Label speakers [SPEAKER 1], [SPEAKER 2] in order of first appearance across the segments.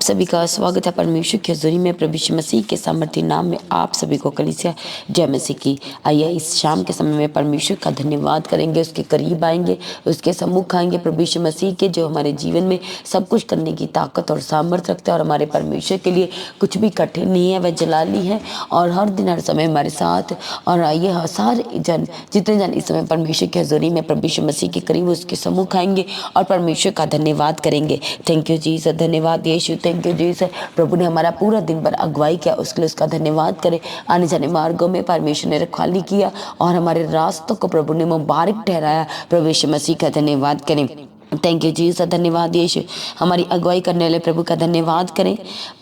[SPEAKER 1] सभी का स्वागत है परमेश्वर की हज़ूरी में। प्रभु यीशु मसीह के सामर्थी नाम में आप सभी को कलीसिया जय मसीह की। आइए इस शाम के समय में परमेश्वर का धन्यवाद करेंगे, उसके करीब आएंगे, उसके सम्मुख आएंगे। प्रभु यीशु मसीह के जो हमारे जीवन में सब कुछ करने की ताकत और सामर्थ्य रखते हैं और हमारे परमेश्वर के लिए कुछ भी कठिन नहीं है, वह जलाली है और हर दिन हर समय हमारे साथ। और आइए सारे जन जितने जन इस समय परमेश्वर की हज़ूरी में प्रभु यीशु मसीह के करीब उसके सम्मुख आएंगे और परमेश्वर का धन्यवाद करेंगे। थैंक यू जीसस, धन्यवाद यीशु, थैंक यू जीसस। प्रभु ने हमारा पूरा दिन भर अगुवाई किया, उसके लिए उसका धन्यवाद करें। आने जाने मार्गों में परमेश्वर ने रखवाली किया और हमारे रास्तों को प्रभु ने मुबारक ठहराया। प्रभु यीशु मसीह का धन्यवाद करें। थैंक यू जीसस, धन्यवाद यीशु। हमारी अगुवाई करने वाले प्रभु का धन्यवाद करें।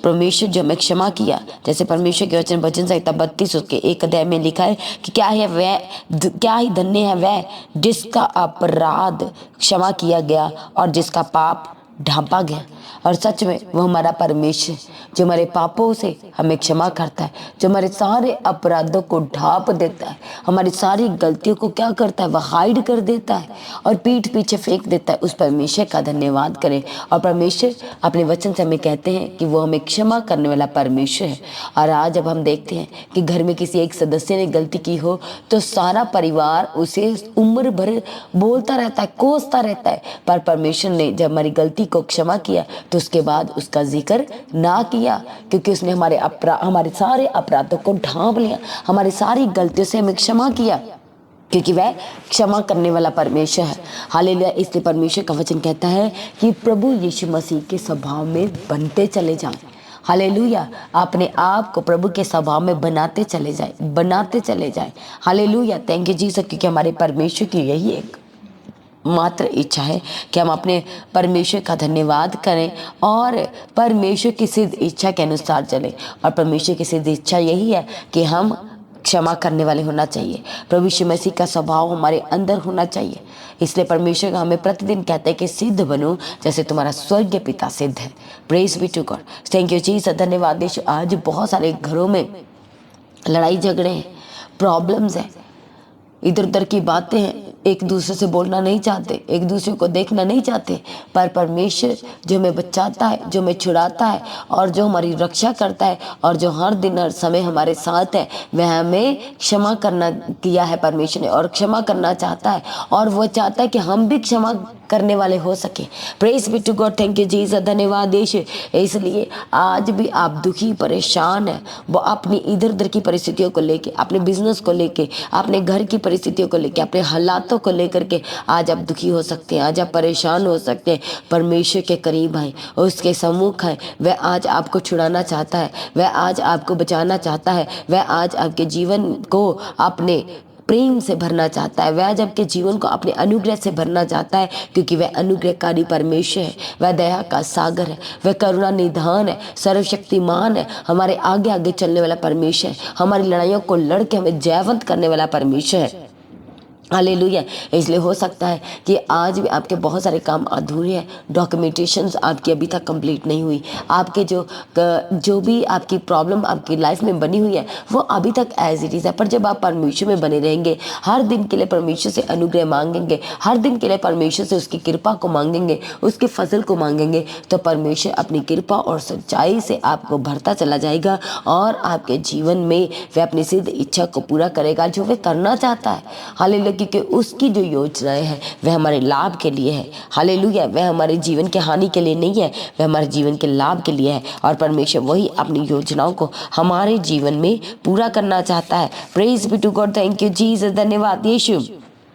[SPEAKER 1] परमेश्वर जो हमें क्षमा किया, जैसे परमेश्वर के वचन भजन संहिता 32 उसके 1 अध्याय में लिखा है कि क्या ही धन्य है वह जिसका अपराध क्षमा किया गया और जिसका पाप ढांपा गया। और सच में वो हमारा परमेश्वर जो हमारे पापों से हमें क्षमा करता है, जो हमारे सारे अपराधों को ढांप देता है, हमारी सारी गलतियों को क्या करता है, वह हाइड कर देता है और पीठ पीछे फेंक देता है। उस परमेश्वर का धन्यवाद करें। और परमेश्वर अपने वचन से हमें कहते हैं कि वो हमें क्षमा करने वाला परमेश्वर है। और आज जब हम देखते हैं कि घर में किसी एक सदस्य ने गलती की हो तो सारा परिवार उसे उम्र भर बोलता रहता है, कोसता रहता है, पर परमेश्वर ने जब हमारी गलती को क्षमा किया तो उसके बाद उसका जिक्र ना किया, क्योंकि उसने हमारे सारे अपराधों को ढांप लिया, हमारी सारी गलतियों से हमें क्षमा किया, क्योंकि वह क्षमा करने वाला परमेश्वर है। हालेलुया। इसलिए परमेश्वर का वचन कहता है कि प्रभु यीशु मसीह के स्वभाव में बनते चले जाएं। हालेलुया। अपने आप को प्रभु के स्वभाव में बनाते चले जाए। हालेलुया। थैंक यू जीसस, क्योंकि हमारे परमेश्वर की यही एक मात्र इच्छा है कि हम अपने परमेश्वर का धन्यवाद करें और परमेश्वर की सिद्ध इच्छा के अनुसार चलें। और परमेश्वर की सिद्ध इच्छा यही है कि हम क्षमा करने वाले होना चाहिए। प्रभु यीशु मसीह का स्वभाव हमारे अंदर होना चाहिए। इसलिए परमेश्वर का हमें प्रतिदिन कहते हैं कि सिद्ध बनो जैसे तुम्हारा स्वर्गीय पिता सिद्ध है। Praise be to God. Thank you Jesus, धन्यवाद यीशु। आज बहुत सारे घरों में लड़ाई झगड़े हैं, प्रॉब्लम्स हैं, इधर उधर की बातें हैं, एक दूसरे से बोलना नहीं चाहते, एक दूसरे को देखना नहीं चाहते, पर परमेश्वर जो हमें बचाता है, जो हमें छुड़ाता है और जो हमारी रक्षा करता है और जो हर दिन हर समय हमारे साथ है, वह हमें क्षमा करना किया है परमेश्वर ने और क्षमा करना चाहता है और वो चाहता है कि हम भी क्षमा करने वाले हो सके। Praise be to God. Thank you Jesus, धन्यवाद यीशु। इसलिए आज भी आप दुखी परेशान है, वो अपनी इधर उधर की परिस्थितियों को लेके, अपने बिजनेस को लेके, अपने घर की परिस्थितियों को लेके, अपने हालातों को लेकर के आज आप दुखी हो सकते हैं, आज आप परेशान हो सकते हैं। परमेश्वर के करीब आए, उसके सम्मुख आए। वह आज आपको छुड़ाना चाहता है, वह आज आपको बचाना चाहता है, वह आज आपके जीवन को अपने प्रेम से भरना चाहता है, वह जब के जीवन को अपने अनुग्रह से भरना चाहता है, क्योंकि वह अनुग्रहकारी परमेश्वर है, वह दया का सागर है, वह करुणा निधान है, सर्वशक्तिमान है, हमारे आगे आगे चलने वाला परमेश्वर है, हमारी लड़ाइयों को लड़ के हमें जयवंत करने वाला परमेश्वर है। हालेलुया। इसलिए हो सकता है कि आज भी आपके बहुत सारे काम अधूरे हैं, डॉक्यूमेंटेशंस आपकी अभी तक कंप्लीट नहीं हुई, आपके जो भी आपकी प्रॉब्लम आपकी लाइफ में बनी हुई है वो अभी तक एज इट इज़ है। पर जब आप परमेश्वर में बने रहेंगे, हर दिन के लिए परमेश्वर से अनुग्रह मांगेंगे, हर दिन के लिए परमेश्वर से उसकी कृपा को मांगेंगे, उसके फजल को मांगेंगे, तो परमेश्वर अपनी कृपा और सच्चाई से आपको भरता चला जाएगा और आपके जीवन में वह अपनी सिद्ध इच्छा को पूरा करेगा जो वह करना चाहता है। हालेलुया। क्योंकि उसकी जो योजनाएं हैं वह हमारे लाभ के लिए है। हालेलुया। वह हमारे जीवन के हानि के लिए नहीं है, वह हमारे जीवन के लाभ के लिए है और परमेश्वर वही अपनी योजनाओं को हमारे जीवन में पूरा करना चाहता है। Praise be to God. Thank you Jesus, धन्यवाद यीशु।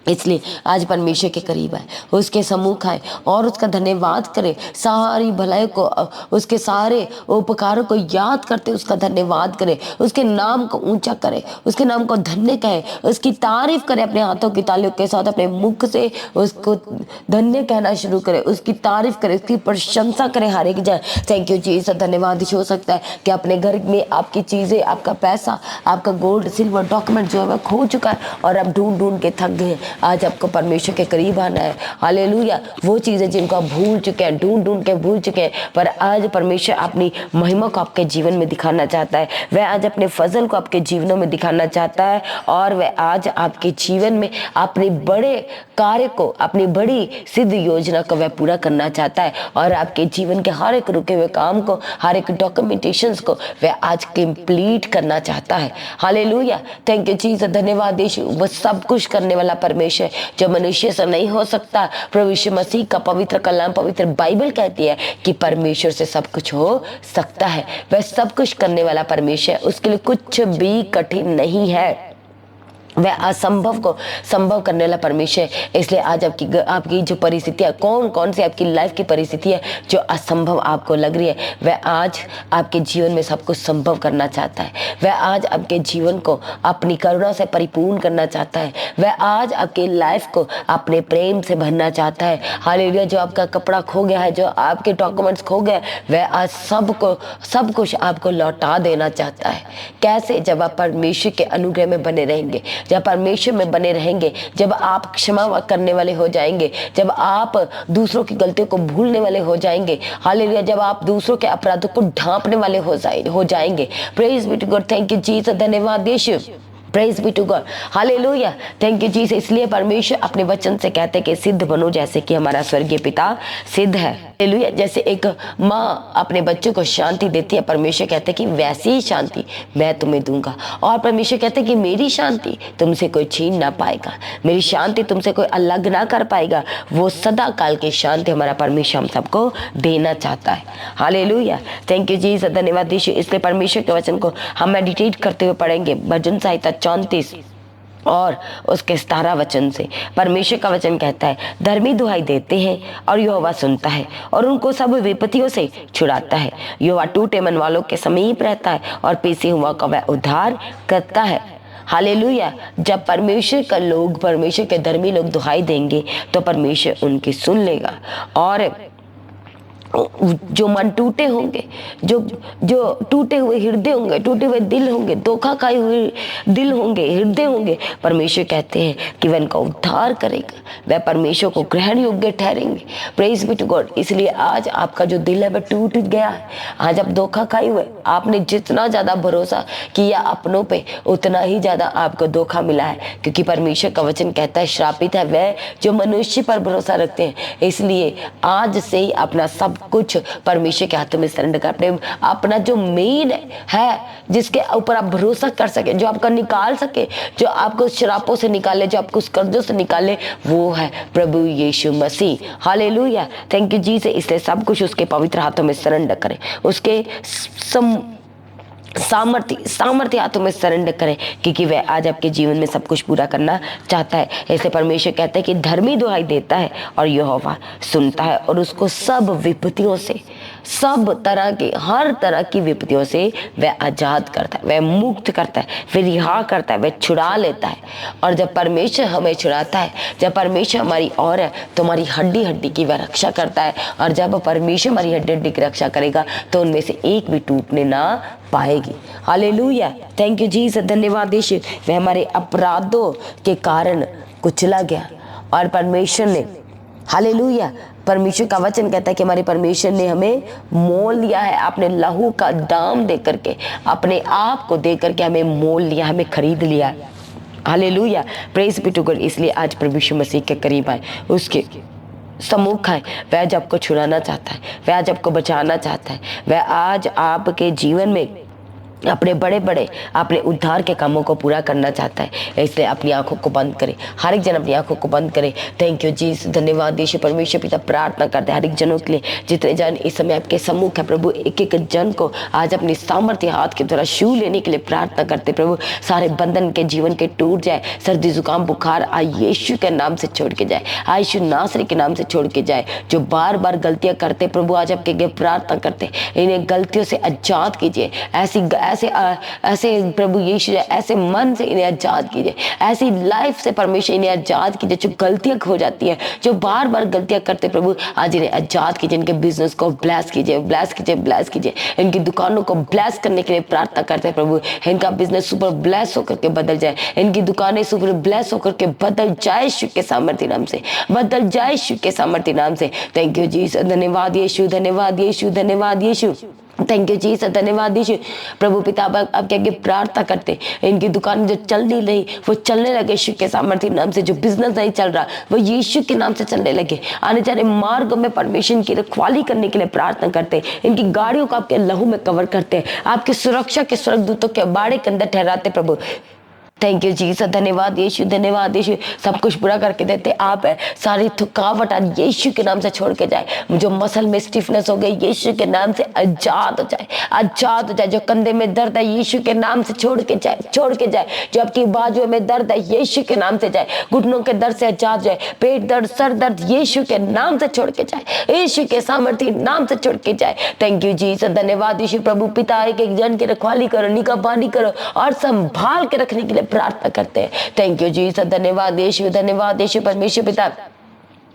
[SPEAKER 1] इसलिए आज परमेश्वर के करीब आए, उसके सम्मुख आए और उसका धन्यवाद करें, सारी भलाई को, उसके सारे उपकारों को याद करते उसका धन्यवाद करें, उसके नाम को ऊंचा करें, उसके नाम को धन्य कहें, उसकी तारीफ करें, अपने हाथों की तालियों के साथ अपने मुख से उसको धन्य कहना शुरू करें, उसकी तारीफ करें, उसकी प्रशंसा करें हर एक जाए। थैंक यू जीसस, धन्यवाद। हो सकता है कि अपने घर में आपकी चीज़ें, आपका पैसा, आपका गोल्ड सिल्वर डॉक्यूमेंट जो है वह खो चुका है और आप ढूंढ ढूंढ के थक गए। आज आपको परमेश्वर के करीब आना है। हालेलुया। वो चीज़ें जिनको आप भूल चुके हैं, ढूंढ ढूंढ के भूल चुके हैं, पर आज परमेश्वर अपनी महिमा को आपके जीवन में दिखाना चाहता है। वह आज अपने फजल को आपके जीवनों में दिखाना चाहता है और वह आज आपके जीवन में अपने बड़े कार्य को, अपनी बड़ी सिद्ध योजना को वह पूरा करना चाहता है और आपके जीवन के हर एक रुके हुए काम को, हर एक डॉक्यूमेंटेशंस को वह आज कंप्लीट करना चाहता है। हालेलुया। Thank you Jesus. धन्यवाद यीशु। वो सब कुछ करने वाला परमेश्वर जो मनुष्य से नहीं हो सकता। प्रभु यीशु मसीह का पवित्र कलाम, पवित्र बाइबल कहती है कि परमेश्वर से सब कुछ हो सकता है। वह सब कुछ करने वाला परमेश्वर, उसके लिए कुछ भी कठिन नहीं है। वह असंभव को संभव करने वाला परमेश्वर है। इसलिए आज आपकी जो परिस्थितियाँ, कौन सी आपकी लाइफ की परिस्थिति है जो असंभव आपको लग रही है, वह आज आपके जीवन में सब कुछ संभव करना चाहता है। वह आज आपके जीवन को अपनी करुणा से परिपूर्ण करना चाहता है। वह आज आपकी लाइफ को अपने प्रेम से भरना चाहता है। हालेलुया। जो आपका कपड़ा खो गया है, जो आपके डॉक्यूमेंट्स खो गए, वह आज सब कुछ आपको लौटा देना चाहता है। कैसे? जब आप परमेश्वर के अनुग्रह में बने रहेंगे, जब परमेश्वर में बने रहेंगे, जब आप क्षमा करने वाले हो जाएंगे, जब आप दूसरों की गलतियों को भूलने वाले हो जाएंगे। हालेलुया। जब आप दूसरों के अपराधों को ढांपने वाले हो जाएंगे। Praise be to God. Thank you Jesus. धन्यवाद यीशु। Praise be to God. Hallelujah. Thank you Jesus. इसलिए परमेश्वर अपने वचन से कहते हैं कि सिद्ध बनो जैसे कि हमारा स्वर्गीय पिता सिद्ध है। हालेलुया। जैसे एक माँ अपने बच्चों को शांति देती है, परमेश्वर कहते हैं कि वैसी ही शांति मैं तुम्हें दूंगा। और परमेश्वर कहते हैं कि मेरी शांति तुमसे कोई छीन ना पाएगा, मेरी शांति तुमसे कोई अलग ना कर पाएगा। वो सदा काल की शांति हमारा परमेश्वर हम सबको देना चाहता है। हालेलुया। Thank you Jesus. धन्यवाद यीशु। इसलिए परमेश्वर के वचन को हम मेडिटेट करते हुए पढ़ेंगे भजन संहिता 34 और उसके 17 वचन से। परमेश्वर का वचन कहता है, धर्मी दुहाई देते हैं और यहोवा सुनता है और उनको सब विपत्तियों से छुड़ाता है। यहोवा टूटे मन वालों के समीप रहता है और पीछे हुआ का वह उद्धार करता है। हालेलुया। जब परमेश्वर का लोग, परमेश्वर के धर्मी लोग दुहाई देंगे तो परमेश्वर उनकी सुन लेगा। और जो मन टूटे होंगे, जो टूटे हुए हृदय होंगे, टूटे हुए दिल होंगे, धोखा खाए हुए दिल होंगे, हृदय होंगे, परमेश्वर कहते हैं कि वह इनका उद्धार करेगा। वह परमेश्वर को ग्रहण योग्य ठहरेंगे। Praise be to God. इसलिए आज आपका जो दिल है वह टूट गया है। आज आप धोखा खाए हुए, आपने जितना ज्यादा भरोसा किया अपनों पे, उतना ही ज्यादा आपको धोखा मिला है। क्योंकि परमेश्वर का वचन कहता है, श्रापित है वह जो मनुष्य पर भरोसा रखते हैं। इसलिए आज से ही अपना सब कुछ परमेश्वर के हाथों में सरेंडर कर, अपना जो मेन है जिसके ऊपर आप भरोसा कर सके, जो आपका निकाल सके, जो आपको शरापों से निकाले, जो आपको उस कर्जों से निकाले, वो है प्रभु यीशु मसीह। हालेलुया। Thank you Jesus. इसलिए सब कुछ उसके पवित्र हाथों में सरेंडर करें, उसके सामर्थ्य हाथों में सरेंडर करें, क्योंकि वह आज आपके जीवन में सब कुछ पूरा करना चाहता है। ऐसे परमेश्वर कहता है कि धर्मी दुहाई देता है और यहोवा सुनता है और उसको सब विपत्तियों से, सब तरह की, हर तरह की विपत्तियों से वह आजाद करता है, वह मुक्त करता है, फिर रिहा करता है, वह छुड़ा लेता है। और जब परमेश्वर हमें छुड़ाता है, जब परमेश्वर हमारी और है तो हमारी हड्डी हड्डी की वह रक्षा करता है। और जब परमेश्वर हमारी हड्डी हड्डी की रक्षा करेगा तो उनमें से एक भी टूटने ना पाएगी। हालेलुया। Thank you Jesus. धन्यवाद यीशु। वह हमारे अपराधों के कारण कुचला गया और परमेश्वर ने, हालेलुया, परमेश्वर का वचन कहता है कि हमारे परमेश्वर ने हमें मोल लिया है, अपने लहू का दाम दे करके, अपने आप को दे करके हमें मोल लिया, हमें खरीद लिया। Hallelujah. Praise be to God. इसलिए आज प्रभु यीशु मसीह के करीब आए, उसके सम्मुख आए। वह आज आपको छुड़ाना चाहता है, वह आज आपको बचाना चाहता है, वह आज आपके जीवन में अपने बड़े बड़े अपने उद्धार के कामों को पूरा करना चाहता है। इसलिए अपनी आंखों को बंद करें, हर एक जन अपनी आंखों को बंद करे। Thank you Jesus. धन्यवाद यीशु। परमेश्वर पिता प्रार्थना करते हैं हर एक जनों के लिए, जितने जन इस समय आपके सम्मुख है प्रभु, एक एक जन को आज अपनी सामर्थ्य हाथ के द्वारा छू लेने के लिए प्रार्थना करते प्रभु। सारे बंधन के जीवन के टूट जाए, सर्दी जुकाम बुखार यीशु के नाम से छोड़ के जाए, यीशु नासरी के नाम से छोड़ के जाए। जो बार बार गलतियां करते प्रभु, आज आपके प्रार्थना करते इन्हें गलतियों से आजाद कीजिए। ऐसे प्रभु यीशु ऐसे मन से इन्हें आजाद कीजिए, ऐसी लाइफ से परमेश्वर इन्हें आजाद कीजिए जो गलतियां हो जाती है, जो बार बार गलतियां करते प्रभु आज इन्हें आजाद कीजिए। इनके बिजनेस को ब्लेस कीजिए, ब्लेस कीजिए, ब्लेस कीजिए। इनकी दुकानों को ब्लेस करने के लिए प्रार्थना करते हैं प्रभु, इनका बिजनेस सुपर ब्लेस होकर के बदल जाए, इनकी दुकानें सुपर ब्लेस होकर के बदल जाए यीशु के सामर्थ्य नाम से, बदल जाए यीशु के सामर्थ्य नाम से। थैंक यू जीसस, धन्यवाद यीशु, धन्यवाद यीशु, धन्यवाद यीशु, थैंक यू जीसस, धन्यवाद यीशु। प्रभु पिता अब क्या प्रार्थना करते, इनकी दुकान जो चल नहीं रही वो चलने लगे यीशु के सामर्थ्य नाम से, जो बिजनेस नहीं चल रहा वो यीशु के नाम से चलने लगे। आने जाने मार्ग में परमेश्वर की रखवाली करने के लिए प्रार्थना करते, इनकी गाड़ियों को आपके लहू में कवर करते, आपकी सुरक्षा के स्वर्गदूतों के बाड़े के अंदर ठहराते प्रभु। थैंक यू जीसस, धन्यवाद यीशु, धन्यवाद यीशु। सब कुछ पूरा करके देते आप है। सारी थकावट आज यीशु के नाम से छोड़ के जाए, जो मसल में स्टिफनेस हो गई यीशु के नाम से आजाद हो जाए, आजाद हो जाए। जो कंधे में दर्द है यीशु के नाम से छोड़ के जाए, छोड़ के जाए। जो आपकी बाजुओं में दर्द है यीशु के नाम से जाए, घुटनों के दर्द से आजाद जाए, पेट दर्द, सर दर्द यीशु के नाम से छोड़ के जाए, यीशु के सामर्थ्य नाम से छोड़ के जाए। थैंक यू जीसस, धन्यवाद यीशु। प्रभु पिता एक एक जन की रखवाली करो, निगहबानी करो और संभाल के रखने के लिए प्रार्थना करते हैं। थैंक यू जीसस, धन्यवाद यीशु, धन्यवाद यीशु। परमेश्वर पिता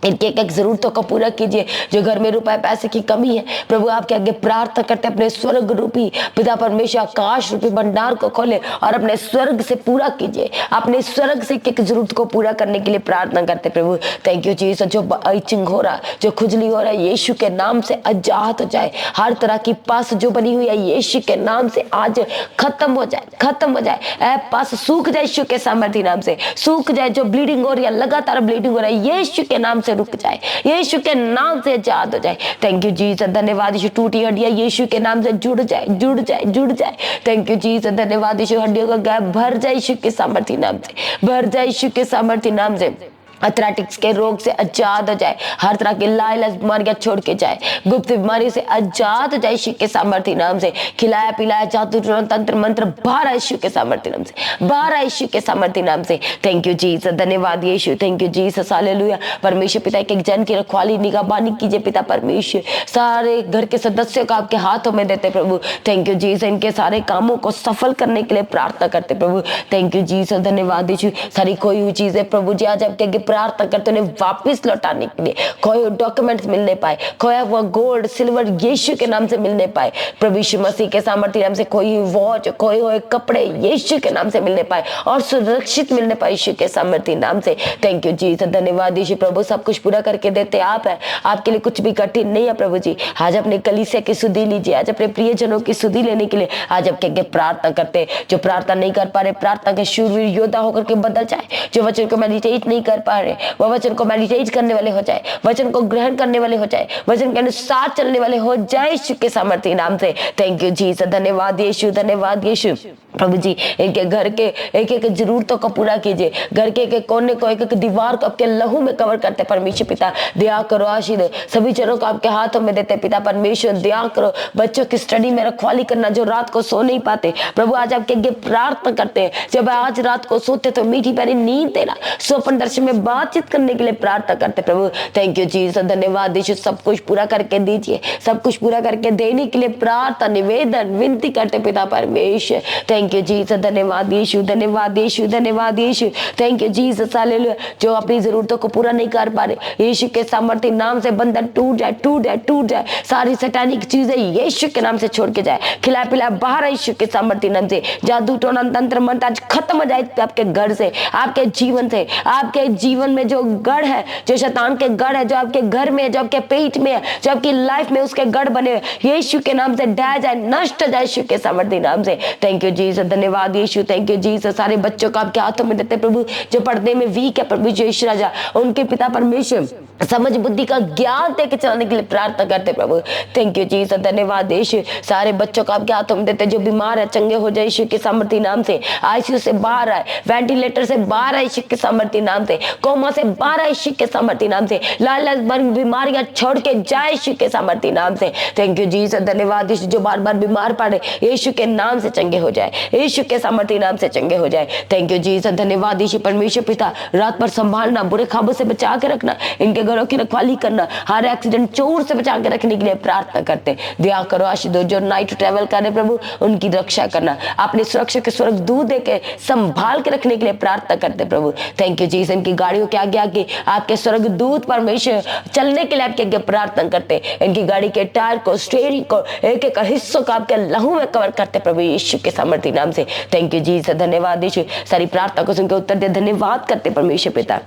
[SPEAKER 1] इनके एक एक जरूरतों को पूरा कीजिए। जो घर में रुपए पैसे की कमी है प्रभु आपके आगे प्रार्थना करते, अपने स्वर्ग रूपी पिता परमेश्वर आकाश रूपी भंडार को खोले और अपने स्वर्ग से पूरा कीजिए, अपने स्वर्ग से एक एक जरूरत को पूरा करने के लिए प्रार्थना करते प्रभु। Thank you Jesus. जो इचिंग हो रहा, जो खुजली हो रहा है यीशु के नाम से आजाद हो जाए। हर तरह की पस जो बनी हुई है यीशु के नाम से आज खत्म हो जाए, खत्म हो जाए। ऐ पस सूख जाए यीशु के सामर्थ्य नाम से, सूख जाए। जो ब्लीडिंग हो रही है, लगातार ब्लीडिंग हो रहा है यीशु के नाम से रुक जाए, यीशु के नाम से आजाद हो जाए। थैंक यू जीसस, धन्यवाद यीशु। टूटी हड्डियां यीशु के नाम से जुड़ जाए, जुड़ जाए, जुड़ जाए। थैंक यू जीसस, धन्यवाद यीशु। हड्डियों का गैप भर जाए यीशु के सामर्थ्य नाम से, भर जाए यीशु के सामर्थ्य नाम से। अथराइटिस के रोग से आजाद हो जाए, हर तरह की लाइलाज बीमारियां छोड़ के जाए, गुप्त बीमारी से आजाद हो जाए यीशु के सामर्थ्य नाम से। खिलाया पिलाया जादू तंत्र मंत्र बाहर यीशु के सामर्थ्य नाम से, बाहर यीशु के सामर्थ्य नाम से। थैंक यू जीसस, धन्यवाद यीशु। Thank you Jesus, hallelujah. परमेश्वर पिता एक एक जन की रखवाली निगहबानी कीजिए पिता परमेश्वर। सारे घर के सदस्यों को आपके हाथों में देते प्रभु। Thank you Jesus. इनके सारे कामों को सफल करने के लिए प्रार्थना करते प्रभु। थैंक यू जीसस, धन्यवाद यीशु। सारी खोई हुई चीजें प्रभु जी आज आपके प्रार्थना करते उन्हें वापस लौटाने के लिए, खोए डॉक्यूमेंट्स मिलने पाए, खोया हुआ गोल्ड सिल्वर यीशु के नाम से मिलने पाए प्रभु यीशु मसीह के सामर्थ्य नाम से। खोई हुई वॉच, खोए हुए कपड़े यीशु के नाम से मिलने पाए और सुरक्षित मिलने पाए यीशु के सामर्थ्य नाम से। थैंक यू जीसस, धन्यवाद यीशु। प्रभु सब कुछ पूरा करके देते आप है, आपके लिए कुछ भी कठिन नहीं है प्रभु जी। आज अपने कलीसिया की सुधि लीजिए, आज अपने प्रियजनों की सुधि लेने के लिए आज आपके आगे प्रार्थना करते। जो प्रार्थना नहीं कर पा रहे, प्रार्थना के शूरवीर योद्धा होकर के बदल जाए। जो वचन को मेडिटेट नहीं कर पा रहे, वह वचन को मेडिटेट करने वाले हो जाए, वचन को ग्रहण करने वाले हो जाए, वचन के अनुसार चलने वाले हो जाए यीशु के सामर्थ्य नाम से। थैंक यू जीसस, धन्यवाद यीशु, धन्यवाद यीशु। प्रभु जी इनके घर के एक एक जरूरतों को पूरा कीजिए, घर के एक एक कोने को, एक एक दीवार को आपके लहू में कवर करते परमेश्वर पिता। दया करो, आशीष दे, सभी जनों को आपके हाथों में देते पिता परमेश्वर। दया करो, बच्चों की स्टडी में रखवाली करना, जो रात को सो नहीं पाते प्रभु आज आपके आगे प्रार्थना करते हैं। जब आज रात को सोते तो मीठी प्यारी नींद देना, स्वप्न दर्शन में बातचीत करने के लिए प्रार्थना करते प्रभु। थैंक यू जीसस, धन्यवाद यीशु। सब कुछ पूरा करके दीजिए, सब कुछ पूरा करके देने के लिए प्रार्थना निवेदन विनती करते पिता परमेश्वर। थैंक यू जीसस, धन्यवाद यीशु, धन्यवाद यीशु, धन्यवाद यीशु। Thank you Jesus, hallelujah. जो अपनी जरूरतों को पूरा नहीं कर पा रहे यीशु के सामर्थ्य नाम से बंधन टूट जाए, टूट जाए, टूट जाए। सारी सैतानिक चीजें यीशु के नाम से छोड़ के जाए, खिला पिला बाहर यीशु के सामर्थ्य नाम से। जादू टोना तंत्र मंत्र आज खत्म हो जाए आपके घर से, आपके जीवन से। आपके जीवन में जो गढ़ है, जो शैतान के गढ़ है, जो आपके घर में, जो आपके पेट में है, जो आपकी लाइफ में उसके गढ़ बने यीशु के नाम से ढह जाए, नष्ट हो जाए यीशु के सामर्थ्य नाम से। थैंक यू जीसस, धन्यवाद यीशु। Thank you Jesus. सारे बच्चों को आपके हाथों में देते प्रभु, जो पढ़ने में वीक है प्रभु यीशु राजा, उनके पिता परमेश्वर समझ बुद्धि का ज्ञान देके चलाने के लिए प्रार्थना करते प्रभु। थैंक यू जीसस, धन्यवाद यीशु। सारे बच्चों को आपके हाथों में देते, जो बीमार है चंगे हो जाए यीशु के सामर्थ्य नाम से। आईसीयू से बाहर आए, वेंटिलेटर से बाहर आए यीशु के सामर्थ्य नाम से। कोमा से बाहर आए यीशु के सामर्थ्य नाम से। लाल बीमारियां छोड़ के जाए यीशु के सामर्थ्य नाम से। थैंक यू जीसस, धन्यवाद यीशु। जो बार बार बीमार पड़े यीशु के नाम से चंगे हो जाए, यीशु के सामर्थ्य नाम से चंगे हो जाए। थैंक यू जीसस, धन्यवाद यीशु। परमेश्वर पिता रात पर संभालना, बुरे ख्वाबों से बचा के रखना, इनके घरों की रखवाली करना, हर एक्सीडेंट चोर से बचा के रखने के लिए प्रार्थना करते। दया करो आशीष दो, जो नाइट ट्रैवल कर रहे प्रभु उनकी रक्षा करना, अपनी सुरक्षा के स्वर्ग दूत देके संभाल के रखने के लिए प्रार्थना करते प्रभु। थैंक यू जीसस, इनकी गाड़ियों के आगे आगे आपके स्वर्ग दूत परमेश्वर चलने के लिए आपके आगे प्रार्थना करते। इनकी गाड़ी के टायर को, स्टीयरिंग को, एक एक हिस्सों को आपके लहू में कवर करते प्रभु यीशु के सामर्थ्य नाम से। थैंक यू जीसस, धन्यवाद यीशु। सारी प्रार्थना को सुनकर उत्तर दे, धन्यवाद करते परमेश्वर पिता।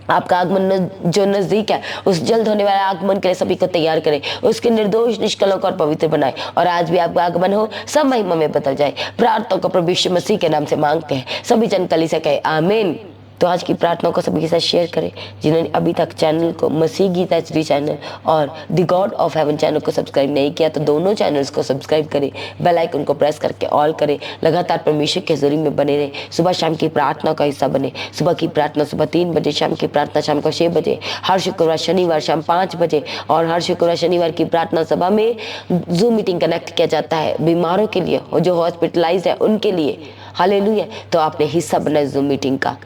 [SPEAKER 1] आपका आगमन जो नजदीक है, उस जल्द होने वाले आगमन के लिए सभी को तैयार करें, उसके निर्दोष, निष्कलंक और पवित्र बनाए, और आज भी आपका आगमन हो, सब महिमा में बदल जाए। प्रार्थना को प्रभु यीशु मसीह के नाम से मांगते हैं, सभी जन कलीसिया कहे आमीन। तो आज की प्रार्थना को सभी के साथ शेयर करें। जिन्होंने अभी तक चैनल को, मसीह गीता HD चैनल और the God of haven channel को सब्सक्राइब नहीं किया, तो दोनों चैनल्स को सब्सक्राइब करें, बेल आइकन को प्रेस करके ऑल करें, लगातार परमेश्वर के हज़ूरी में बने रहें। सुबह शाम की प्रार्थना का हिस्सा बने। सुबह की प्रार्थना सुबह 3 बजे, शाम की प्रार्थना शाम को 6 बजे, हर शुक्रवार शनिवार शाम 5 बजे, और हर शुक्रवार शनिवार की प्रार्थना सभा में जूम मीटिंग कनेक्ट किया जाता है बीमारों के लिए और जो हॉस्पिटलाइज है उनके लिए। हालेलुया। तो आपने हिस्सा बना जूम मीटिंग का।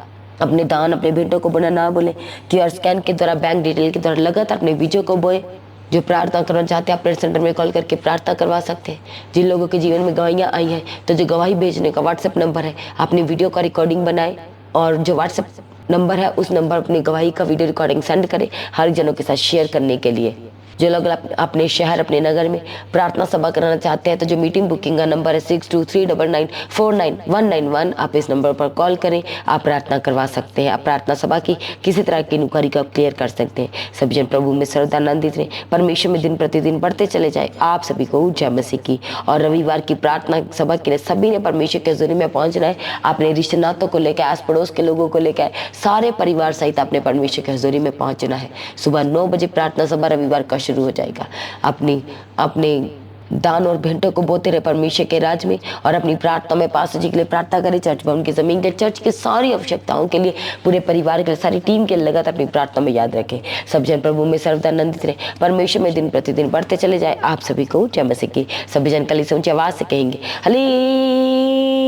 [SPEAKER 1] अपने दान, अपने भेंटों को बोना ना बोले, QR स्कैन के द्वारा, बैंक डिटेल के द्वारा लगातार अपने बीजों को बोए। जो प्रार्थना करना चाहते हैं, अपने सेंटर में कॉल करके प्रार्थना करवा सकते हैं। जिन लोगों के जीवन में गवाहियाँ आई हैं, तो जो गवाही भेजने का व्हाट्सएप नंबर है, अपनी वीडियो का रिकॉर्डिंग बनाए, और जो व्हाट्सएप नंबर है उस नंबर अपनी गवाही का वीडियो रिकॉर्डिंग सेंड करें हर जनों के साथ शेयर करने के लिए। जो लोग अपने शहर, अपने नगर में प्रार्थना सभा कराना चाहते हैं, तो जो मीटिंग बुकिंग का नंबर है 6239949191, आप इस नंबर पर कॉल करें, आप प्रार्थना करवा सकते हैं। आप प्रार्थना सभा की किसी तरह की नुकारी को आप क्लियर कर सकते हैं। सभी जन प्रभु में श्रद्धानंदित रहे, परमेश्वर में दिन प्रतिदिन बढ़ते चले जाए। आप सभी को जय मसीह की। और रविवार की प्रार्थना सभा के लिए सभी ने परमेश्वर के हज़ूरी में पहुंचना है। अपने रिश्ते नातों को लेकर, आस पड़ोस के लोगों को लेकर, सारे परिवार सहित अपने परमेश्वर के हज़ूरी में पहुंचना है। सुबह 9 बजे प्रार्थना सभा रविवार का शुरू हो जाएगा। अपने दान और भेंटों को बोते रहे परमेश्वर के राज में, और अपनी प्रार्थना में पास्टर जी के लिए प्रार्थना करें, चर्च भवन की जमीन के, चर्च की सारी आवश्यकताओं के लिए, पूरे परिवार के लिए, सारी टीम के लिए लगातार अपनी प्रार्थना में याद रखें। सब जन प्रभु में सर्वदानंदित रहे, परमेश्वर में दिन प्रतिदिन बढ़ते चले जाए। आप सभी को जय मसीह की। सभी जन कलीसिया ऊंची आवाज से कहेंगे हालेलुया।